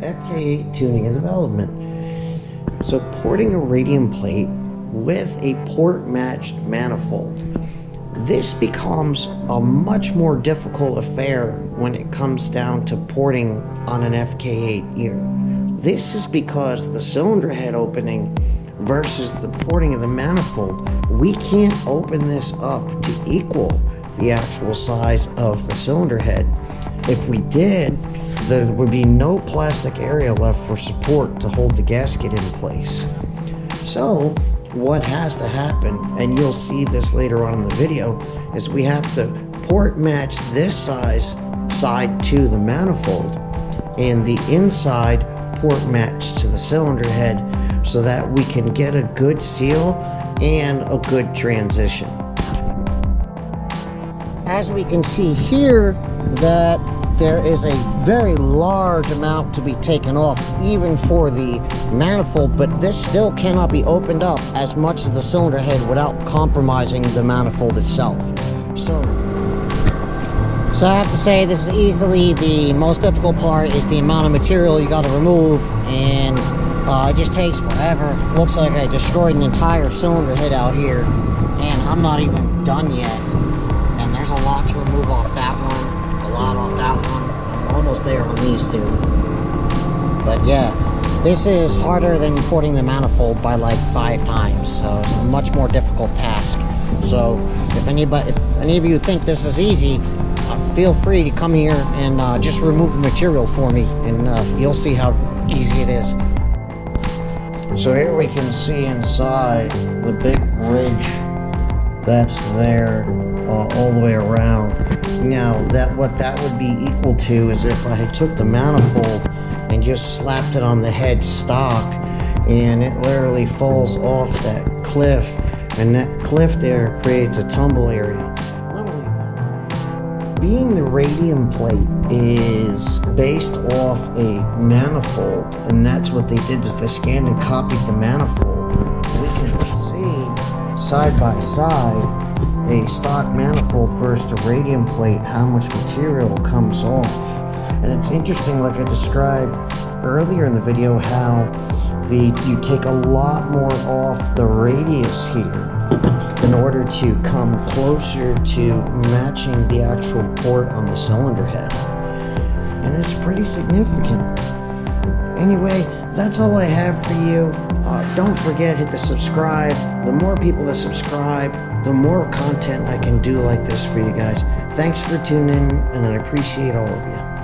Fk8 tuning and development. So porting a radium plate with a port matched manifold. This becomes a much more difficult affair when it comes down to porting on an Fk8 ear. This is because the cylinder head opening versus the porting of the manifold, we can't open this up to equal the actual size of the cylinder head. If we did, there would be no plastic area left for support to hold the gasket in place. So what has to happen, and you'll see this later on in the video, is we have to port match this side to the manifold and the inside port match to the cylinder head so that we can get a good seal and a good transition. As we can see here, that there is a very large amount to be taken off even for the manifold, but this still cannot be opened up as much as the cylinder head without compromising the manifold itself. So I have to say, this is easily the most difficult part, is the amount of material you got to remove, and it just takes forever. Looks like I destroyed an entire cylinder head out here, and I'm not even done yet. And there's a lot to remove off that one, a lot off that one. I'm almost there on these two. But yeah, this is harder than porting the manifold by like 5 times, so it's a much more difficult task. So if any of you think this is easy, feel free to come here and just remove the material for me, and you'll see how easy it is. So here we can see inside the big ridge that's there all the way around. Now what that would be equal to is if I took the manifold and just slapped it on the head stock, and it literally falls off that cliff, and that cliff there creates a tumble area. Being the radium plate is based off a manifold, and that's what they did, is they scanned and copied the manifold. We can see side by side a stock manifold versus a radium plate, how much material comes off. And it's interesting, like I described earlier in the video, how you take a lot more off the radius here in order to come closer to matching the actual port on the cylinder head. And it's pretty significant. Anyway, that's all I have for you. Don't forget, hit the subscribe. The more people that subscribe, the more content I can do like this for you guys. Thanks for tuning in, and I appreciate all of you.